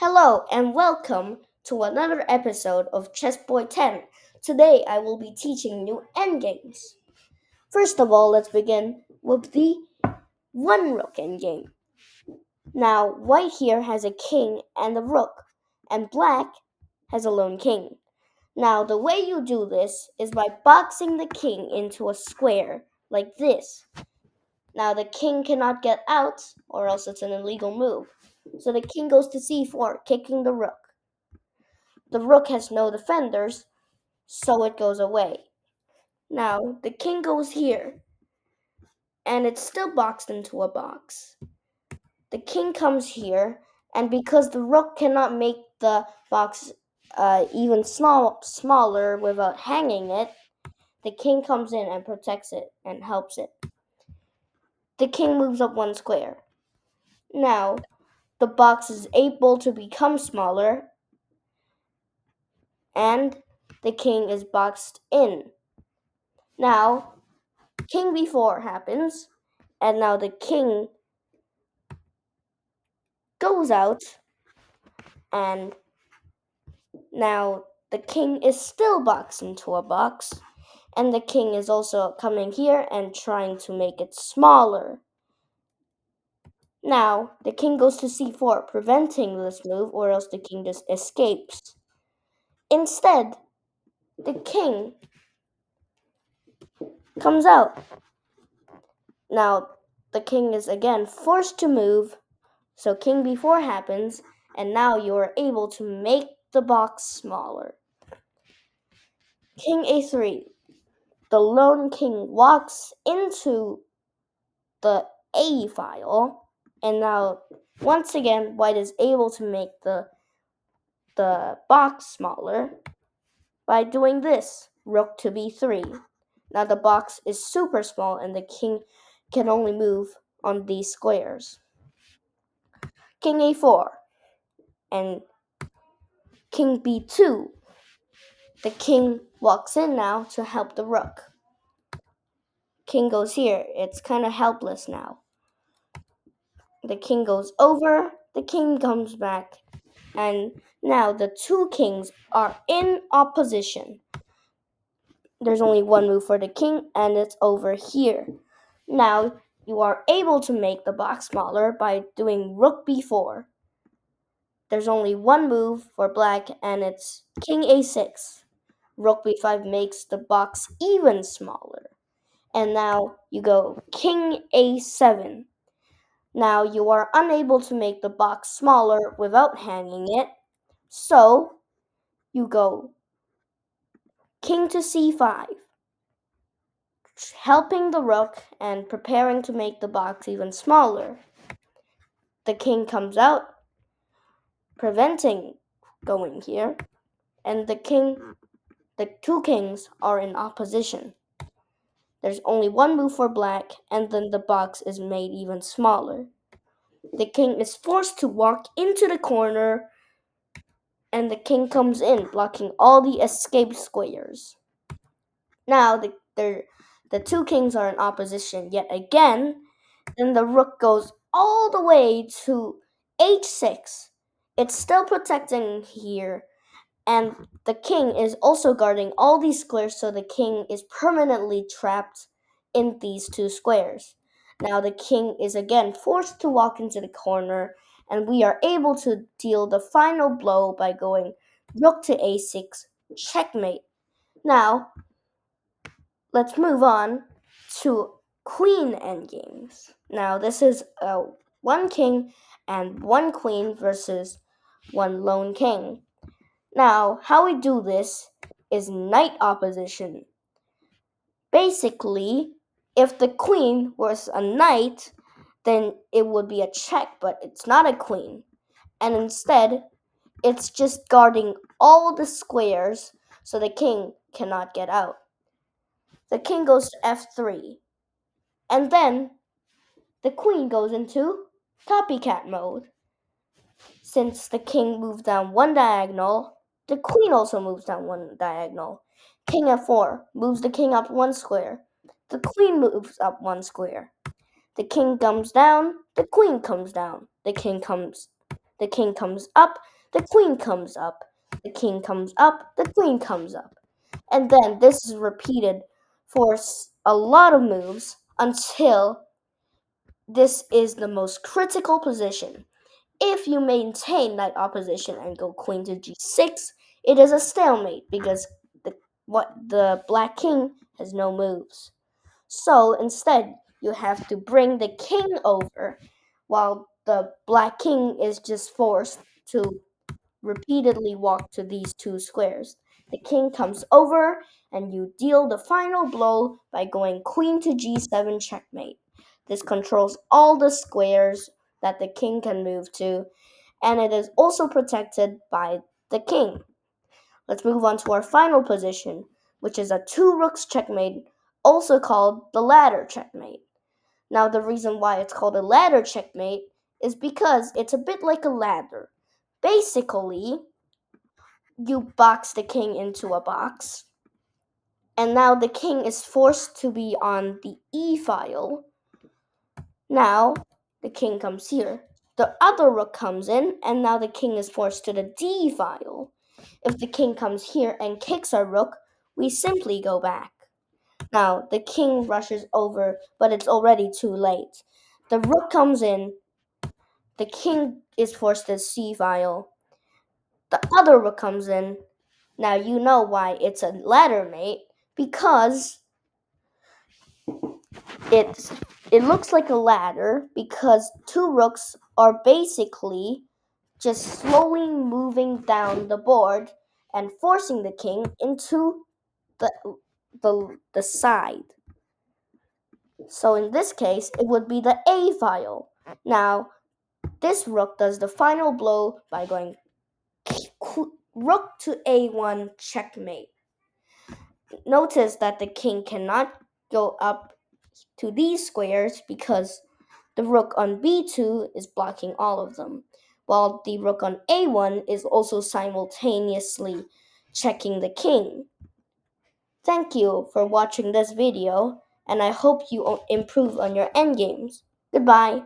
Hello and welcome to another episode of Chessboy10. Today I will be teaching you endgames. First of all, let's begin with the one rook endgame. Now, white here has a king and a rook, and black has a lone king. Now, the way you do this is by boxing the king into a square like this. Now, the king cannot get out, or else it's an illegal move. So the king goes to c4, kicking the rook. The rook has no defenders, so it goes away. Now, the king goes here, and it's still boxed into a box. The king comes here, and because the rook cannot make the box even smaller without hanging it, the king comes in and protects it and helps it. The king moves up one square. Now, the box is able to become smaller, and the king is boxed in. Now, king b4 happens, and now the king goes out, and now the king is still boxed into a box, and the king is also coming here and trying to make it smaller. Now, the king goes to c4, preventing this move, or else the king just escapes. Instead, the king comes out. Now, the king is again forced to move, so king b4 happens, and now you are able to make the box smaller. King a3. The lone king walks into the A file, and now once again white is able to make the box smaller by doing this, rook to b3. Now the box is super small and the king can only move on these squares. King a4 and king b2. The king walks in now to help the rook. King goes here. It's kind of helpless now. The king goes over, the king comes back, and now the two kings are in opposition. There's only one move for the king, and it's over here. Now you are able to make the box smaller by doing rook b4. There's only one move for black, and it's king a6. Rook b5 makes the box even smaller. And now you go king a7. Now you are unable to make the box smaller without hanging it, so you go king to c5, helping the rook and preparing to make the box even smaller. The king comes out, preventing going here, and the two kings are in opposition. There's only one move for black, and then the box is made even smaller. The king is forced to walk into the corner, and the king comes in, blocking all the escape squares. Now the two kings are in opposition yet again, and the rook goes all the way to h6. It's still protecting here, and the king is also guarding all these squares, so the king is permanently trapped in these two squares. Now the king is again forced to walk into the corner, and we are able to deal the final blow by going rook to a6, checkmate. Now, let's move on to queen endgames. Now, this is one king and one queen versus one lone king. Now, how we do this is knight opposition. Basically, if the queen was a knight, then it would be a check, but it's not a queen. And instead, it's just guarding all the squares so the king cannot get out. The king goes to f3, and then the queen goes into copycat mode. Since the king moved down one diagonal, the queen also moves down one diagonal. King f4 moves the king up one square. The queen moves up one square. The king comes down, the queen comes down. The king comes the king comes up, the queen comes up, the king comes up, the queen comes up. And then this is repeated for a lot of moves until this is the most critical position. If you maintain knight opposition and go queen to g6, it is a stalemate because the black king has no moves. So instead, you have to bring the king over while the black king is just forced to repeatedly walk to these two squares. The king comes over and you deal the final blow by going queen to g7 checkmate. This controls all the squares that the king can move to, and it is also protected by the king. Let's move on to our final position, which is a two rooks checkmate, also called the ladder checkmate. Now, the reason why it's called a ladder checkmate is because it's a bit like a ladder. Basically, you box the king into a box, and now the king is forced to be on the e file. Now, the king comes here. The other rook comes in, and now the king is forced to the d file. If the king comes here and kicks our rook, we simply go back. Now, the king rushes over, but it's already too late. The rook comes in, the king is forced to c file. The other rook comes in. Now you know why it's a ladder mate, because it's it looks like a ladder because two rooks are basically just slowly moving down the board and forcing the king into the the side. So in this case, it would be the A file. Now, this rook does the final blow by going rook to A1 checkmate. Notice that the king cannot go up to these squares because the rook on b2 is blocking all of them, while the rook on a1 is also simultaneously checking the king. Thank you for watching this video, and I hope you improve on your endgames. Goodbye.